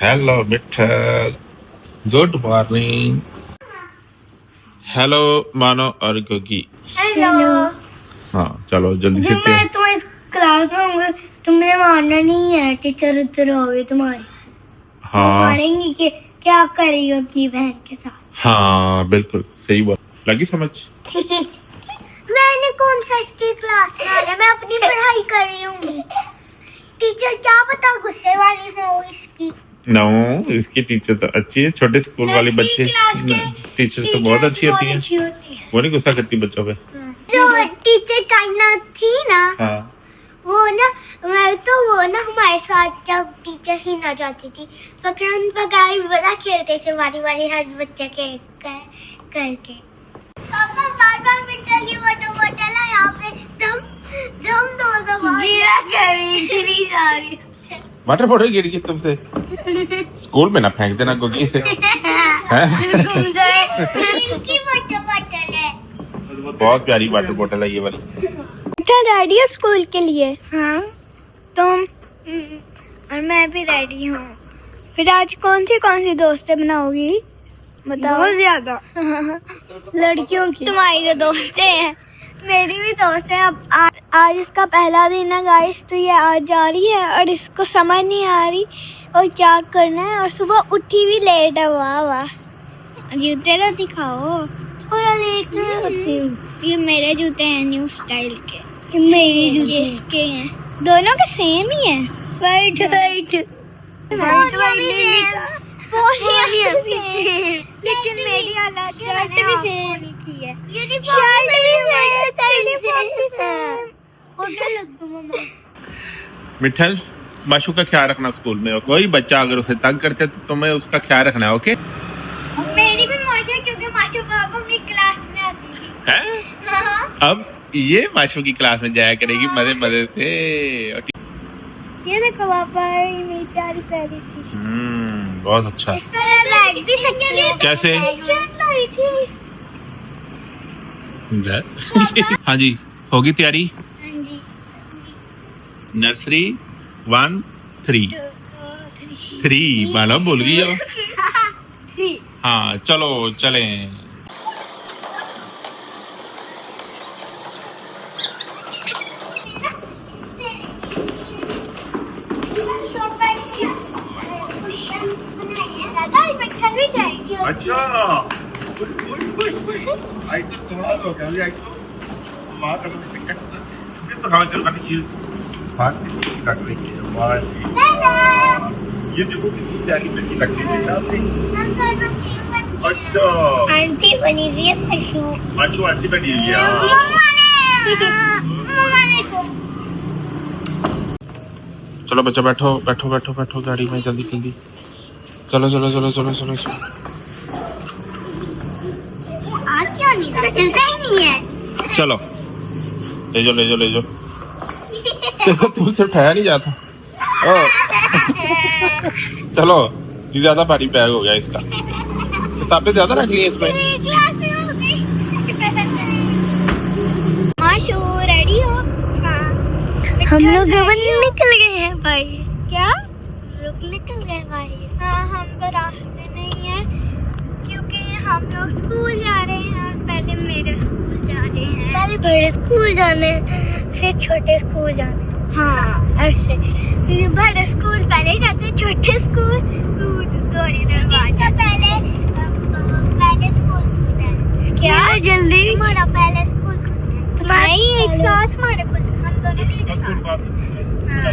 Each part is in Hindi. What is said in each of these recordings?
Hello Mithal, good morning. Hello Mano और गोगी। हेलो। हाँ चलो जल्दी से जब मैं तुम्हारी क्लास में होंगे तुम्हें मारना नहीं है, टीचर उधर होगे तुम्हारे। वो हाँ मारेंगे कि क्या कर रही हो अपनी बहन के साथ। हाँ बिल्कुल सही बात, लगी समझ। मैंने कौन सा इसकी क्लास में आना, मैं अपनी पढ़ाई कर रही हूँ। टीचर क्या पता गुस्से वाली हो इसकी। नो, इसकी टीचर तो अच्छी है, छोटे स्कूल वाले बच्चे टीचर तो बहुत अच्छी होती है, वो नहीं गुस्सा करती बच्चों पे। जो टीचर काइना थी ना, हाँ वो ना हमारे साथ जब टीचर ही ना जाती थी पकड़न पकड़ाई बड़ा खेलते थे, वाली वाली हर बच्चे के करके। पापा बार मिट्टी की बोतल है यहाँ पे, दम दो गिरा गिरी जा रही। वाटर बॉटल गिर गई तुमसे? स्कूल में ना फेंक देना गोगी से। घूम जाए। की बोतल है, बहुत प्यारी वाटर बॉटल है ये वाली। रेडी है स्कूल के लिए? हाँ तुम और मैं भी रेडी हूँ। फिर आज कौन सी दोस्तें बनाओगी बताओ? बहुत ज्यादा लड़कियों की। तुम्हारी तो दोस्तें हैं, मेरी भी दोस्त है। अब आज इसका पहला दिन है गाइस, तो ये आज जा रही है और इसको समझ नहीं आ रही और क्या करना है, और सुबह उठी भी लेट है। वाह वाह, जूते तो दिखाओ। थोड़ा लेट होती हूँ। ये मेरे जूते हैं न्यू स्टाइल के, मेरी जूते ये इसके हैं, दोनों के सेम ही है। वाइट लेकिन मेरी अलग शर्ट भी सेम है, मिठल, माशू का ख्याल रखना स्कूल में, और कोई बच्चा अगर उसे तंग करते तो तुम्हें उसका ख्याल रखना है, ओके? मेरी भी मौज है क्योंकि माशू पापा अपनी क्लास में आती हैं? है। अब ये माशू की क्लास में जाया करेगी मजे मजे से, ओके? ये देखो पापा, ये मेरी प्यारी प्यारी चीज। बहुत अच्छा। इस पर लाइट भी सकती है। कैसे? लाई थी। हाँ जी, होगी तैयारी? हाँ जी। नर्सरी 1 3 3 मानो भूल गई हो। हाँ चलो चलें। अच्छा, आई तो कमाल हो गया, आई तो मां का मुझे टिकट फिर तो खाओ चल खाने की बात नहीं लग रही है वाह। ये देखो कितनी प्यारी लड़की लग रही है आपने। अच्छा, आंटी बनी हुई है माशू। माशू आंटी बनी हुई है। मम्मा ने तो चलो बच्चा बैठो बैठो बैठो बैठो गाड़ी में, जल्दी जल्दी चलो चलो चलो चलो चलो चलो। आज क्यों नहीं चलता ही नहीं है। चलो ले जाओ ले जाओ ले जाओ। देखो तुमसे उठाया नहीं जाता। ओ चलो, ये ज्यादा भारी बैग हो गया इसका, किताबें ज्यादा रख ली इसमें। माशू रेडी हो? हाँ। हम लोग निकल गए हैं भाई। क्या? लोग निकल गए भाई। हाँ, हम तो रास्ते में ही हैं क्योंकि हम लोग स्कूल जा रहे हैं, और पहले मेरे स्कूल जा रहे हैं, पहले बड़े स्कूल जाने फिर छोटे स्कूल जाने। हाँ ऐसे, फिर बड़े स्कूल पहले जाते हैं, छोटे स्कूल थोड़ी देर बाद। पहले स्कूल खुलता है क्या? जल्दी हमारा पहले स्कूल खुलता है। नहीं, एक साथ हमारे खुलता है, हम दोनों एक साथ।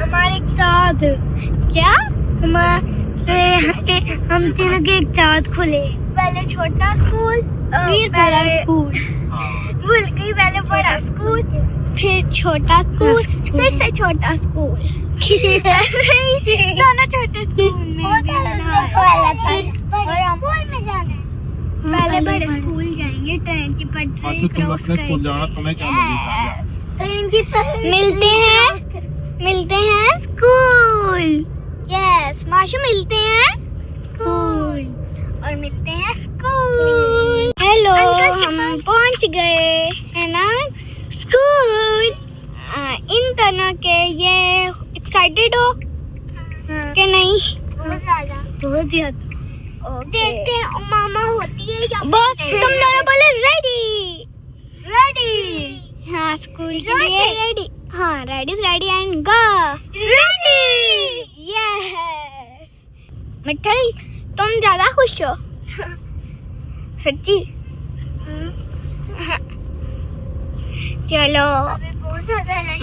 हमारे एक साथ क्या? हम तीनों के एक साथ खुले। पहले छोटा स्कूल फिर बड़ा स्कूल, भूल गई। पहले बड़ा स्कूल फिर छोटा स्कूल फिर से छोटा स्कूल। दोनों छोटे स्कूल में स्कूल में जाना है। पहले बड़े स्कूल जाएंगे, ट्रेन की पटरी क्रॉस करेंगे। मिलते हैं स्कूल। यस माशू, मिलते हैं स्कूल और मिलते हैं स्कूल। हेलो, हम पहुंच गए है ना स्कूल। इन दोनों के ये एक्साइटेड हो कि नहीं? बहुत ज्यादा, बहुत ज्यादा। देखते हैं मामा होती है या तुम दोनों बोले रेडी रेडी। हाँ स्कूल के लिए रेडी। हाँ ready and go ready. Yes Mithal तुम ज्यादा खुश हो सच्ची। चलो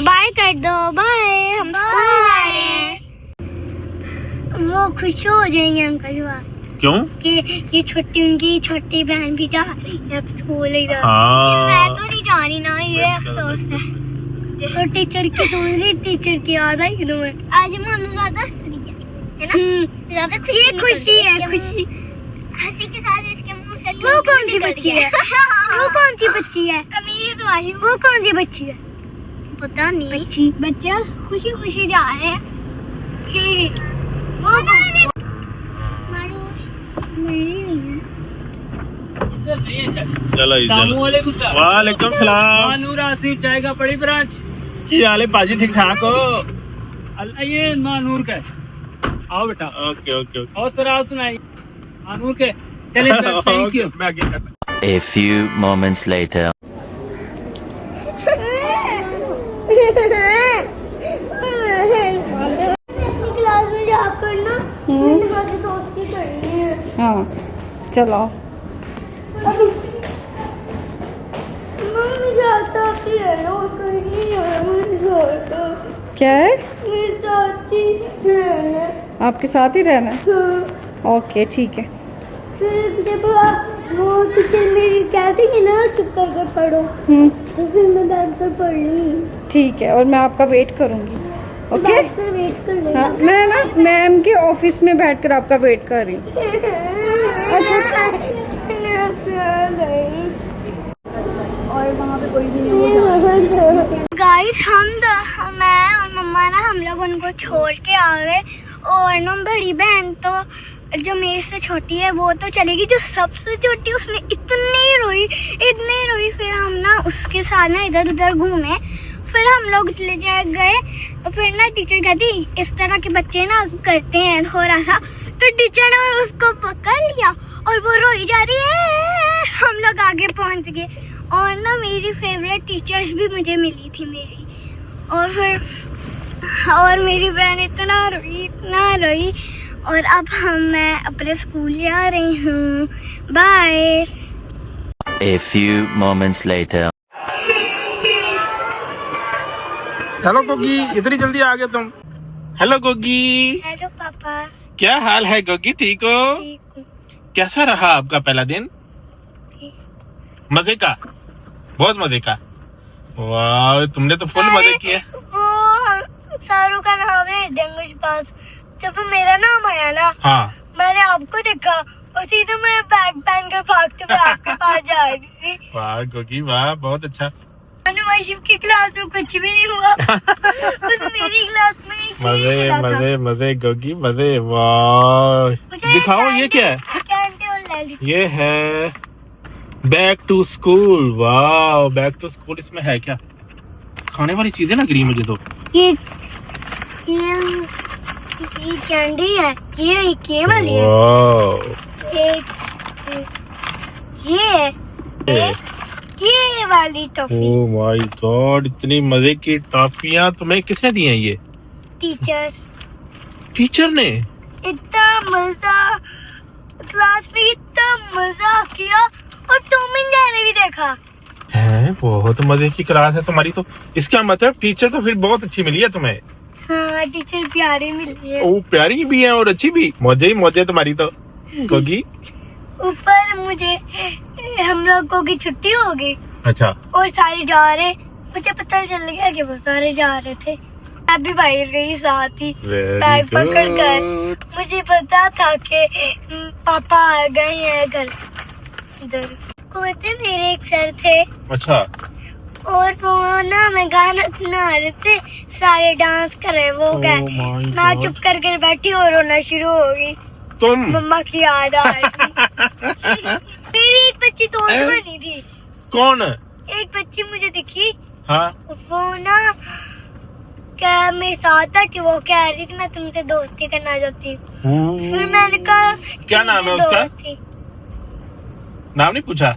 बाय कर दो, बाय हम स्कूल जा रहे हैं। वो खुश हो जाएंगे अंकल वहाँ क्यों? कि ये उनकी छोटी बहन भी जा रही है अब स्कूल इधर। हाँ। मैं तो नहीं जा रही ना, ये अफसोस है। और टीचर की टीचर की याद आई तुम्हें? आज मानो ज्यादा हंसी है ना, ज्यादा खुशी है खुशी। हंसी के साथ इसके मुंह से वो कौन सी बच्ची है? वो कौन सी बच्ची है? कमीज वाली। वो कौन सी बच्ची है? पता नहीं। बच्चे खुशी खुशी जा रहे हैं। वो मेरी नहीं है। चलो वालेकुम सलाम। नूर आसिफ जाएगा बड़ी ब्रांच की हाल है पाजी? ठीक ठाक हो? अल्लाह ये मानूर का है। आओ बेटा। Okay okay okay. और सर आप सुनाइए मानूर के। चलिए थैंक यू। मैं आगे करता। A few moments later. Class में जाकर ना दोस्ती करनी है। हाँ चलो। मम्मी जाता कि है ना कहीं नहीं है। मुझे जाता क्या है? मेरे साथ ही रहना। आपके साथ ही रहना है? हाँ। ओके ठीक है। फिर जब वो टीचर मेरी कहती है ना चुप करके पढ़ो, तो फिर मैं बैठ कर पढ़ लूँगी। ठीक है और मैं आपका वेट करूँगी। ओके बैठ कर वेट कर लेना। हाँ मैं ना मैम के ऑफिस में बैठकर आपका वेट कर रही हूँ। अच्छा और वहाँ पे कोई भी नहीं गाइस मैं और मम्मा ना हम लोग उनको छोड़ के आ गए। और ना बड़ी बहन तो जो मेरे से छोटी है वो तो चलेगी, जो सबसे छोटी उसने इतनी रोई फिर हम ना उसके साथ ना इधर उधर घूमे। फिर हम लोग ले जाए गए। फिर ना टीचर कहती इस तरह के बच्चे ना करते हैं थोड़ा सा, तो टीचर ने उसको पकड़ लिया और वो रोई जा रही है। हम लोग आगे पहुंच गए और ना मेरी फेवरेट टीचर्स भी मुझे मिली थी मेरी। और मेरी बहन इतना रोई और अब मैं अपने स्कूल जा रही हूँ। Bye. A few moments later. Hello Gogi, इतनी जल्दी आ गए तुम? हेलो गोगी। हेलो पापा। क्या हाल है गोगी? ठीक हो? ठीक हूँ। कैसा रहा आपका पहला दिन? मजे का? बहुत मजे का। वाह तुमने तो फुल मजे किए। वो शाहरुख का नाम है डेंगू पास। जब मेरा नाम आया ना, हाँ मैंने आपको देखा और सीधे मैं बैग पहन कर भागते हुए आपके पास जा रही थी। वाह गोगी वाह, बहुत अच्छा। अनुमाशिफ की क्लास में कुछ भी नहीं हुआ। बस मेरी क्लास में ही मजे हुआ था। मजे मजे गोगी मजे। वाह दिखाओ ये क्या है? कैंटी और लैली। ये है बैक टू स्कूल। वाह बैक टू स्कूल। इसमें है क्या? खाने वाली चीजें ना गिरी मुझे तो। ये कैंडी है। ये वाली है। वाह ये वाली टॉफी। ओह माय गॉड, इतनी मजे की टॉफियां तुम्हें किसने दी हैं? ये टीचर ने। इतना मजा क्लास में, इतना मजा किया और टॉम एंड जेरी भी देखा। है बहुत मजे की क्लास है तुम्हारी तो। इसका मतलब टीचर तो फिर बहुत अच्छी मिली है तुम्हें। हाँ टीचर प्यारी मिली है। वो प्यारी भी है और अच्छी भी। मजे ही मजे तुम्हारी तो गोगी। ऊपर मुझे हम लोगों की छुट्टी हो गई। अच्छा। और सारे जा रहे, मुझे पता चल गया कि वो सारे जा रहे थे। मैं भी बाहर गई साथ ही, बैग पकड़ गए। मुझे पता था कि पापा आ गए हैं घर इधर। मेरे एक सर थे। अच्छा। और वो ना मैं गाना सुना रहे थे, सारे डांस कर रहे। वो गए, मैं चुप करके बैठी और रोना शुरू हो गई। तुम? मम्मा की याद आ रही थी। मेरी एक बच्ची दोस्त बनी थी। कौन? एक बच्ची मुझे दिखी। हाँ। वो ना क्या मेरे साथ बैठी, वो कह रही थी मैं तुमसे दोस्ती करना चाहती हूँ। फिर मैंने कहा क्या नाम है उसका? नाम नहीं पूछा?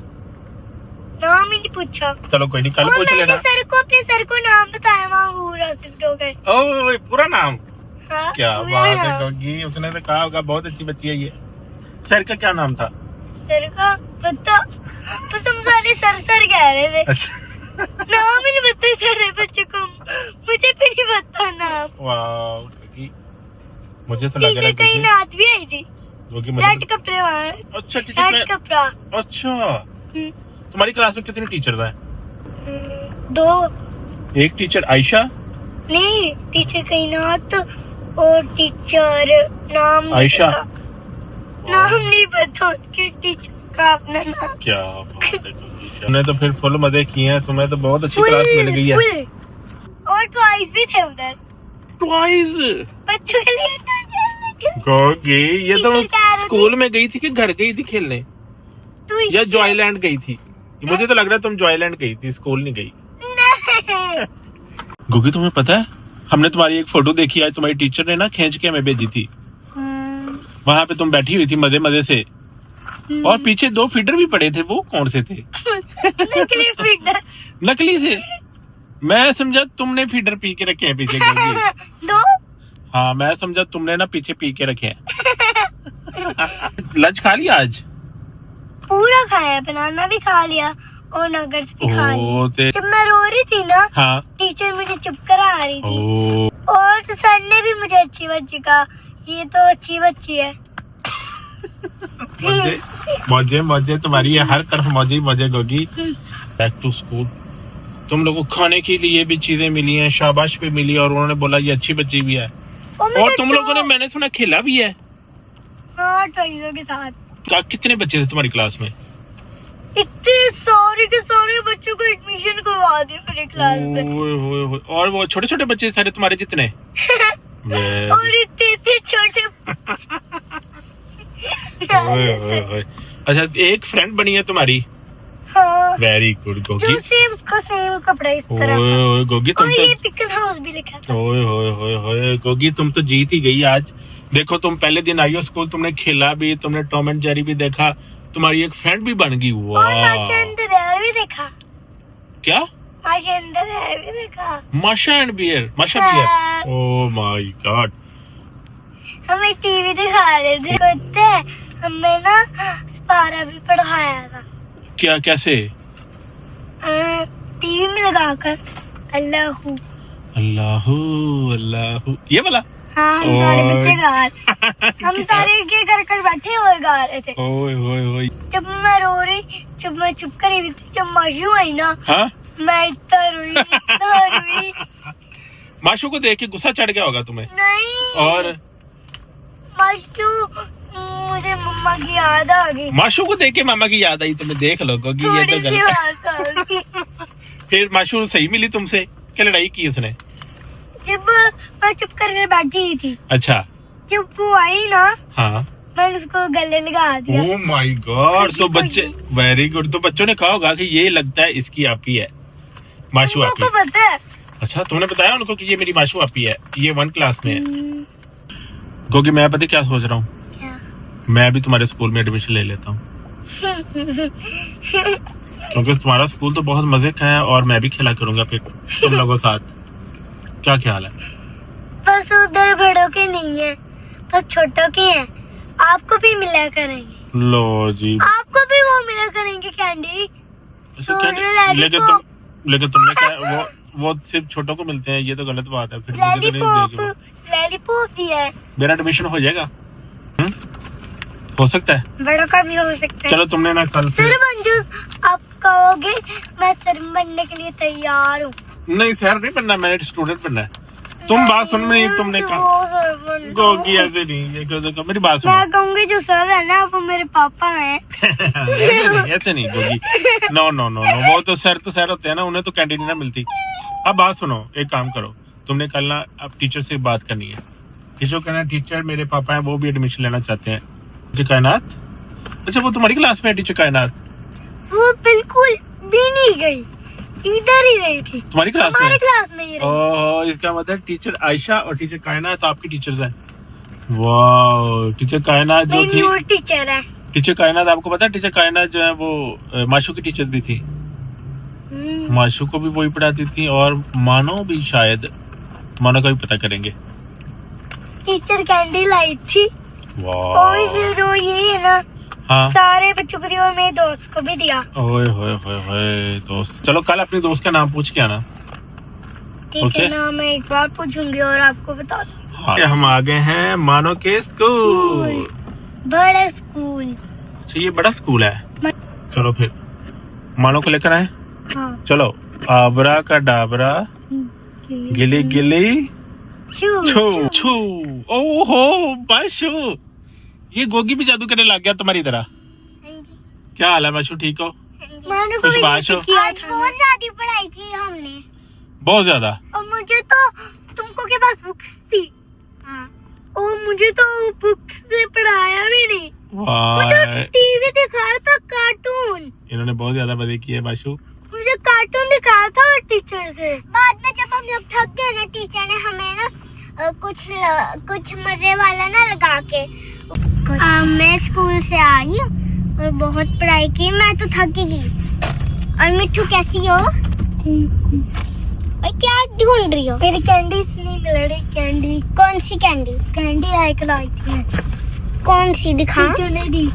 नाम ही नहीं पूछा। चलो कोई नहीं, कल पूछ लेना। सर को अपने सर को नाम बताया वहाँ पूरा शिफ्ट हो गए। ओह पूरा नाम? हाँ, क्या पूरा बात है नाम। गोगी, उसने तो कहा होगा बहुत अच्छी बच्ची है ये। सर का क्या नाम था? सर का पता, बस हम सारे सर कह रहे थे। अच्छा नाम ही नहीं पता सारे बच्चों को, मुझे भी नहीं पता नाम। वाह गोगी, मुझे तो लग रहा है कहीं गोगी, नात भी आई थी। गोगी रेड मुझे कपड़े वहाँ, अच्छा रेड टीचर। कपड़ा। अच्छा हम्म, तुम्हारी क्लास में कितने टीचर्स हैं? 2 एक टीचर आयशा, नहीं, टीचर कायनात और टीचर नाम नहीं आयशा। पता। नाम नहीं पता उनके टीचर का अपना नाम। क्या बात है गोगी, तुमने तो फिर फुल मजे किए हैं, तुम्हें तो बहुत अच्छी क्लास मिल गई है। फुल। और ट्वाइस भी थे उधर ट्वाइस बच्चों के लिए। गोगी, ये तो टीचर कह रही स्कूल में गई थी कि घर गई थी खेलने, या जॉयलैंड गई थी? मुझे तो लग रहा है तुम जॉयलैंड गई थी, स्कूल नहीं गई। नहीं। गोगी तुम्हें पता है, हमने तुम्हारी एक फोटो देखी है, तुम्हारी टीचर ने ना खींच के हमें भेजी थी। वहां पे तुम बैठी हुई थी मजे मजे से, और पीछे 2 फीडर भी पड़े थे। वो कौन से थे? नकली फीडर। नकली थे? मैं समझा तुमने फीडर पी के रखे हैं पीछे गोगी। 2 हाँ मैं समझा तुमने ना पीछे पी के रखे हैं। लंच खा लिया आज? पूरा खाया, बनाना भी खा लिया और नगर्स भी खा लिया। जब मैं रो रही थी ना, हाँ। टीचर मुझे चुप करा रही थी। ओ और सर ने भी मुझे अच्छी बच्ची कहा, ये तो अच्छी बच्ची है। मजे मजे मजे तुम्हारी है, हर तरफ मजे मजे गोगी। बैक टू स्कूल, तुम लोगों को खाने के लिए भी चीजें मिली हैं, शाबाश भी मिली, और उन्होंने बोला ये अच्छी बच्ची भी है। और तुम लोगों ने, मैंने सुना, खेला भी है। हाँ, टॉयजों के साथ। कितने बच्चे थे तुम्हारी क्लास में? इतने सारे के सारे बच्चों को एडमिशन करवा दिया मेरे क्लास में। ओए, और वो छोटे छोटे बच्चे सारे तुम्हारे जितने? और इतने छोटे। ओए। अच्छा, एक फ्रेंड बनी है तुम्हारी? हाँ। Very good Gogi. जो सेम उसका सेम कपड़ा इस तरह का। ओए गोगी, तुम और तो ये पिकल हाउस भी लिखा था। ओए गोगी, तुम तो जीत ही गई आज। देखो तुम पहले दिन आई हो स्कूल, तुमने खेला भी, तुमने टॉम एंड जेरी भी देखा, तुम्हारी एक फ्रेंड भी बन गई। और माशा एंड द बेयर भी देखा। क्या? माशा एंड द बेयर भी देखा। माशा एंड बियर? माशा बियर? Oh my God. हमें टीवी दिखा रहे थे, कुत्ते हमें ना स्पारा भी पढ़ाया था। क्या, कैसे? टीवी में लगाकर अल्लाहू अल्लाहू अल्लाहू, ये वाला? हाँ, हम सारे बच्चे गा रहे, हम सारे के कर बैठे और गा रहे थे। ओए जब मैं रो रही, जब मैं चुप करी हुई थी, जब माशू आई ना, हाँ? मैं इतना रोई। माशू को देख के गुस्सा चढ़ गया होगा तुम्हें? नहीं। और माशू, मुझे मम्मा की याद आ गई। माशू को देख के मामा की याद आई तुम्हें? देख लो कि ये तो थोड़ी सी बात आ गई। फिर माशू सही मिली तुमसे? क्या लड़ाई की उसने? जब मैं चुप करके बैठी ही थी, अच्छा। जब वो आई ना, हाँ। मैंने उसको गले लगा दिया। Oh my God. तो बच्चे, वेरी गुड, तो बच्चों ने कहा होगा कि ये लगता है इसकी आपी है, माशू आपी। उनको पता है। अच्छा, तुमने बताया उनको कि ये मेरी माशू आपी है, ये 1 क्लास में है? गोगी, मैं पता क्या सोच रहा हूँ? क्या? मैं भी तुम्हारे स्कूल में एडमिशन ले लेता हूँ, क्योंकि तुम्हारा स्कूल तो बहुत मजे का है, और मैं भी खेला करूंगा फिर तुम लोगों के साथ। क्या ख्याल है? बस उधर बड़ों के नहीं है, बस छोटों के हैं। आपको भी मिला करेंगे। लो जी। आपको भी वो मिला करेंगे कैंडी। लेकिन तुमने क्या, वो सिर्फ छोटों को मिलते हैं, ये तो गलत बात है। फिर मुझे तो नहीं देगी। लॉलीपॉप दिया है। मेरा एडमिशन हो जाएगा? हो सकता है, बड़ों का भी हो सकता है। चलो तुमने ना कल से। सर मंजूस, आप कहोगे मैं सर बनने के लिए तैयार हूँ। नहीं, सर नहीं बनना, मैंने स्टूडेंट बनना है। तुम बात सुन रही, तुमने कहा गोगी ऐसे नहीं, मेरी बात सुनो। मैं कहूँगी जो सर है ना वो मेरे पापा हैं। ऐसे नहीं गोगी, नो, वो तो सर होते हैं ना, उन्हें तो कैंटीन ना मिलती। अब बात सुनो, एक काम करो, तुमने कल ना अब टीचर से बात करनी है। टीचर कहना, टीचर मेरे पापा हैं, वो भी एडमिशन लेना चाहते हैं। टीचर कायनात? अच्छा, वो तुम्हारी क्लास में है टीचर कायनात? वो बिल्कुल भी नहीं गई। इधर ही रही थी, तुम्हारी क्लास हमारे में? क्लास में ही रही। ओह, इसका मतलब टीचर आयशा और टीचर कायनात आपकी टीचर्स हैं। वाह, टीचर कायनात जो मेरी थी, न्यू टीचर है। टीचर कायनात आपको पता है, टीचर कायनात जो है वो माशू की टीचर भी थी। माशू को भी वही पढ़ाती थी और मानो भी, शायद मानो का भी पता करेंगे। टीचर कैंडी लाई थी। वाह, और फिर जो ये है ना, हाँ, सारे बच्चों को दिया और मेरे दोस्त को भी दिया। ओए होए होए होए दोस्त, चलो कल अपने दोस्त का नाम पूछ के आना। ठीक ओके। है ना, मैं एक बार पूछूंगी और आपको बता दूंगी। हाँ, हम आ गए हैं मानो के स्कूल। बड़ा स्कूल। अच्छा, ये बड़ा स्कूल है। चलो फिर मानो को लेकर आए। हाँ। चलो, आबरा का डाबरा, गिली गिली छू छू छू। ओहो बाशु, ये गोगी भी जादू करने लग गया तुम्हारी तरह। क्या हाल है बाशु, ठीक हो? मानो को भी खुशबाश हो? ऐसे किया था। बहुत ज्यादा पढ़ाई की हमने, बहुत ज्यादा। और मुझे तो, तुमको के पास बुक्स थी। हाँ। और मुझे तो बुक्स से पढ़ाया भी नहीं, मुझे वाह, टीवी दिखाया था, कार्टून। इन्होंने बहुत ज्यादा मजे किए बाशु। मुझे कार्टून दिखाया था टीचर से। बाद में जब हम लोग थक गए ना, टीचर ने हमें ना कुछ मजे वाला ना लगा के, मैं स्कूल से आई और बहुत पढ़ाई की, मैं तो थक ही गई। और मिट्टू कैसी हो? क्या ढूंढ रही हो? मेरी कैंडी नहीं मिल रही। कैंडी? कौन सी कैंडी? कैंडी आइकन आई थी। कौन सी दिखा? टीचर ने दी।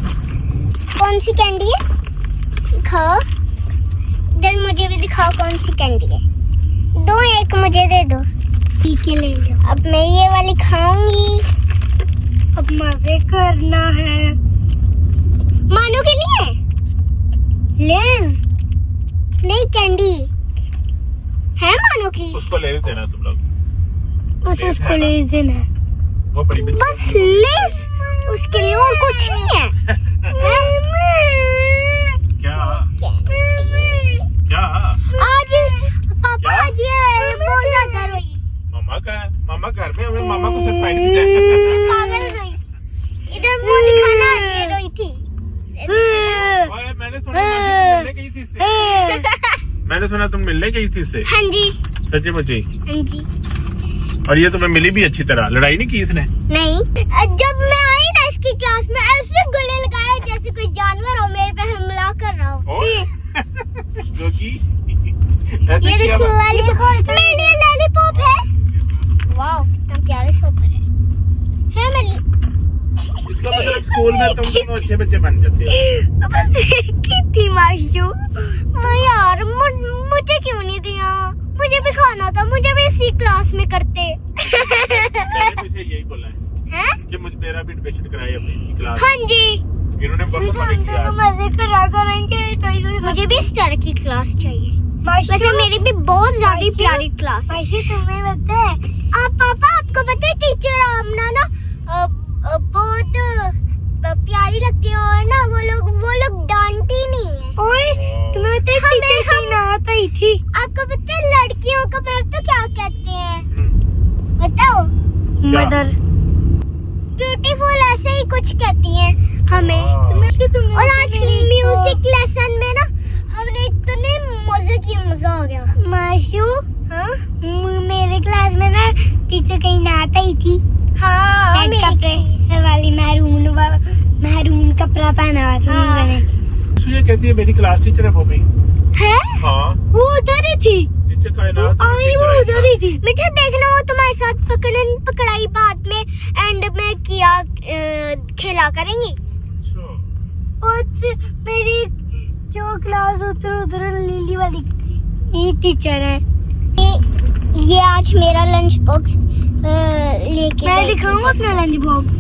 कौन सी कैंडी है? दिखाओ इधर, मुझे भी दिखाओ कौन सी कैंडी है। दो, एक मुझे दे दो। ठीक है, ले लो। अब मैं ये वाली खाऊंगी। अब मजे करना है। मानो के लिए लेज नहीं, कैंडी है मानो की। उसको ले देना तुम लोग। बस उसको लेज देना है। वो बड़ी बच्ची। बस लेज, उसके लिए और कुछ नहीं है। क्या क्या? आज पापा क्या? आज ये बहुत ज्यादा रोई। मामा घर में, हमें मामा को सरप्राइज दिया। पागल रोई। इधर मुंह दिखाना, ये रोई थी। ओए, मैंने सुना तुम मिलने गई थी इससे। मैंने सुना तुम मिलने गई थी इससे। हाँ जी। सच्ची मुच्ची? हाँ जी। और ये तुम्हें मिली भी अच्छी तरह, लड़ाई नहीं की इसने? नहीं, जब मैं आई ना इसकी क्लास में, ऐसे गले लगाए जैसे कोई जानवर हो मेरे पे हमला कर रहा हो। क्योंकि ऐसे ये किया देखो लॉलीपॉप, मेरे लॉलीपॉप है। वाओ, कितना प्यारा शॉपर है मेरी। इसका मतलब स्कूल में तुम दोनों अच्छे बच्चे बन जाते हो। बस एक ही थी माशू। यार मुझे क्यों नहीं दिया? मुझे भी खाना था, मुझे भी इसी क्लास में करते। मैंने तो इसे यही बोला है कि मुझे तेरा भी एडमिशन कराए अपनी इसकी क्लास। हाँ जी। इन्होंने बहुत मजे किया। मजे करा करेंगे। मुझे भी इस तरह की क्लास चाहिए। वैसे मेरी भी बहुत ज्यादा प्यारी क्लास है। तुम्हें पता है? पापा आपको पता है टीचर आमना ना बहुत प्यारी लगती है, और ना वो लोग डांटती नहीं है। ओए, तुम्हें पता है टीचर की नात आई थी। आपको पता है लड़कियों का पैर तो क्या कहते हैं? बताओ। मदर। ब्यूटीफुल, ऐसे ही कुछ कहती हैं हमें। और आज म्यूजिक लेसन में ना हमने इतने मजा आ गया। माशू, हाँ, मेरे क्लास में ना टीचर कहीं नात आई थी। हाँ, कपड़े वाली मैरून कपड़ा पहना हुआ था मैंने। ये कहती है मेरी क्लास टीचर है वो भी। है? हाँ, वो उधर ही थी। टीचर कायनात वो उधर ही थी। बेटा देखना, वो तुम्हारे साथ पकड़ाई बाद में एंड में किया खेला करेंगी। और मेरी जो क्लास उधर लीली वाली ये टीचर है। ये आज मेरा लंच बॉक्स लेके मैं दिखाऊंगा अपना लंच बॉक्स।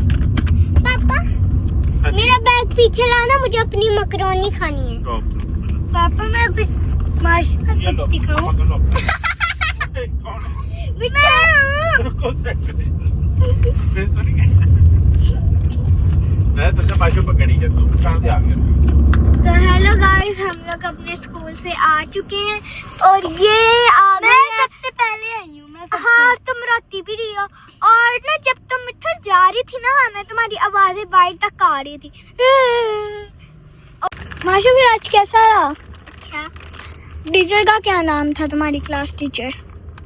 पापा, मेरा बैग पीछे लाना, मुझे अपनी मकरोनी खानी है। पापा मैं कुछ माशू का कुछ दिखाऊं? मैं सोचा बाशु पकड़ी है, तुम कहाँ से आ गए? तो हेलो गाइस, हम लोग अपने स्कूल से आ चुके हैं और ये आ गए। मैं सबसे पहले आई हूँ। हाँ, तुम रोती भी रही हो। और ना जब तुम मिठू जा रही थी ना, हमें तुम्हारी आवाजें बाहर तक आ रही थी। माशू फिर आज कैसा रहा? टीचर का क्या नाम था तुम्हारी क्लास टीचर?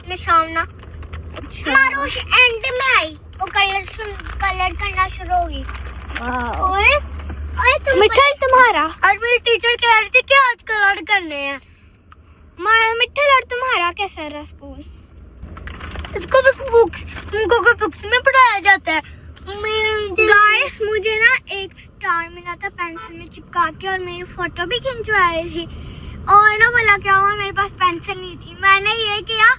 मिस सामना। हमारा उस एंड में आई, वो कलर करना शुरू होगी। ओए मिठाई तुम्हारा। और मेरी टीचर कह रही थी कि आज कलर करने हैं। मिठाई और तुम्हारा कैसा रहा स्कूल? इसको भी बुक्स में पढ़ाया जाता है। गाइस मुझे ना एक स्टार मिला था पेंसिल में चिपका के, और मेरी फोटो भी खिंचवाई थी। और ना बोला क्या हुआ, मेरे पास पेंसिल नहीं थी। मैंने ये किया,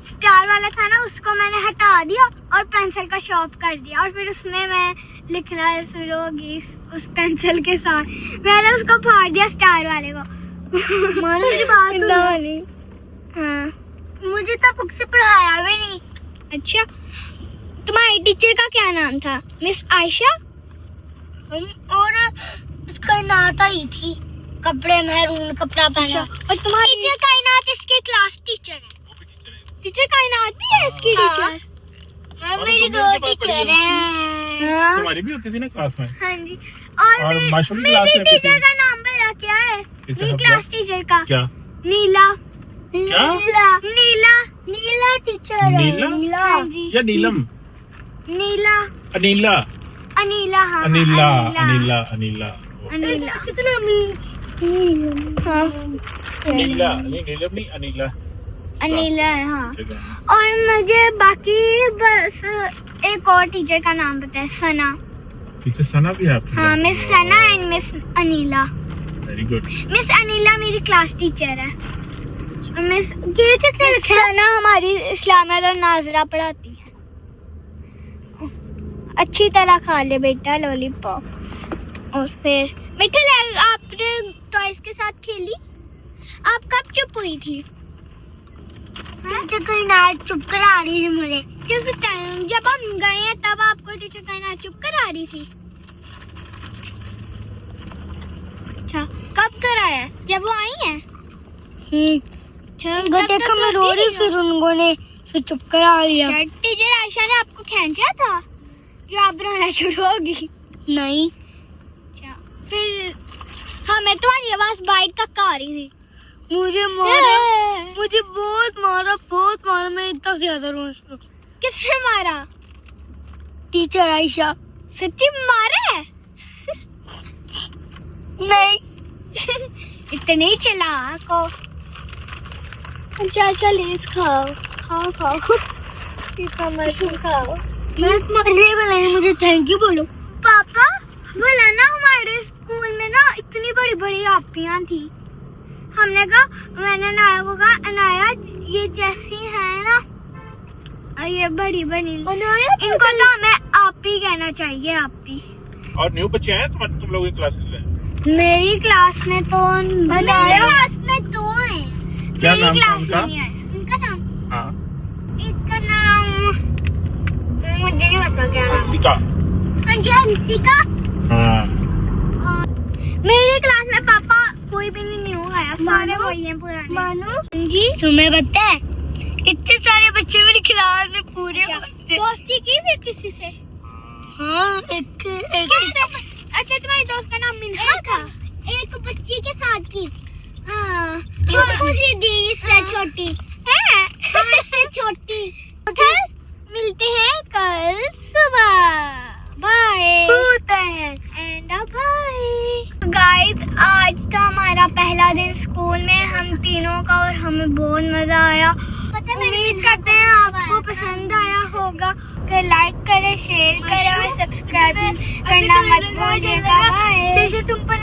स्टार वाला था ना, उसको मैंने हटा दिया और पेंसिल का शॉप कर दिया, और फिर उसमें मैं लिखना शुरू होगी उस पेंसिल के साथ। मैंने उसको फाड़ दिया स्टार वाले को। मेरी बात सुनो। हाँ, मुझे तो बुक से पढ़ाया भी नहीं। अच्छा, तुम्हारी टीचर का क्या नाम था? मिस आयशा। और उसका नाता ही थी, कपड़े मैरून कपड़ा पहना। और तुम्हारी टीचर कायनात इसके क्लास टीचर है। टीचर कायनात भी है इसकी टीचर। मेरी दो टीचर हैं। तुम्हारी भी होती थी ना क्लास में? हाँ जी। और माशूम की क्लास मेरी में टीचर का नाम बता क्या है? मेरी क्लास टीचर का क्या? नीला। क्या? नीला टीचर है। नीला? हाँ जी। या नीलम? नीला। अनीला? अनीला। हाँ, अनीला। अनीला। अनीला। अनीला। नीला नहीं, नीलम नहीं, अनीला। अनीला है हाँ। और मुझे बाकी बस एक और टीचर का नाम पता है, सना। टीचर सना भी है आपकी? हाँ, miss Sana and miss Anila. Very good. Miss Anila मेरी क्लास टीचर है। मिस किसने लिखा? सना हमारी इस्लामियत और नाजरा पढ़ाती है। अच्छी तरह खा ले बेटा लॉलीपॉप। और फिर मिठे आपने टॉयज के साथ खेली? आप कब चुप हुई थी? टीचर कायनात चुप करा रही थी मुझे। किस टाइम? जब हम गए हैं तब आपको टीचर कायनात चुप करा रही थी? अच्छा, कब कराया? जब वो आई हैं? देखो मैं रो रही, फिर उन्होंने फिर चुप करा लिया। टीचर आयशा ने आपको खींचा था जो आप रोना शुरू होगी? नहीं। अच्छा, फिर हमें तुम्हारी आवाज बाइट तक आ रही थी। मुझे बहुत मारा, मैं इतना ज्यादा रोना शुरू। किसने मारा? टीचर आयशा। सच्ची मारा है? नहीं। इतने चला को। अच्छा लेस खाओ। खाओ। मैं तुम्हारे लिए बनाई, मुझे थैंक यू बोलो। पापा बोला ना हमारे स्कूल में ना इतनी बड़ी बड़ी आपियां थी। हमने कहा, मैंने अनाया को कहा, अनाया ये जैसी है ना, ये बड़ी अनाया, इनको तो हमें आपी कहना चाहिए, आपी। और न्यू बच्चे आए तुम लोगों की क्लास में? मेरी क्लास में तो दो हैं। क्या मेरी नाम था क्लास उनका? में नहीं आए। उनका नाम? हाँ, एक का नाम मुझे नहीं पता क्या नाम। अंशिका। अंशिका। हाँ। मेरी क्लास में पापा कोई भी नहीं न्यू आया, सारे वही हैं पुराने। मानो जी, तुम्हें पता है इतने सारे बच्चे मेरी क्लास में पूरे दोस्ती की फिर किसी से? हाँ, एक अच्छा, तुम्हारे दोस्त का नाम मिन्हा था? एक बच्ची के साथ की। हाँ, खुशी दी इससे छोटी है। इससे छोटी। मिलते हैं कल सुबह। बाय। And bye guys. आज था हमारा पहला दिन स्कूल में हम तीनों का, और हमें बहुत मजा आया। उम्मीद करते हैं आपको पसंद आया होगा। लाइक करें, शेयर करें और सब्सक्राइब करना मत भूलिएगा। बाय। जैसे तुम पर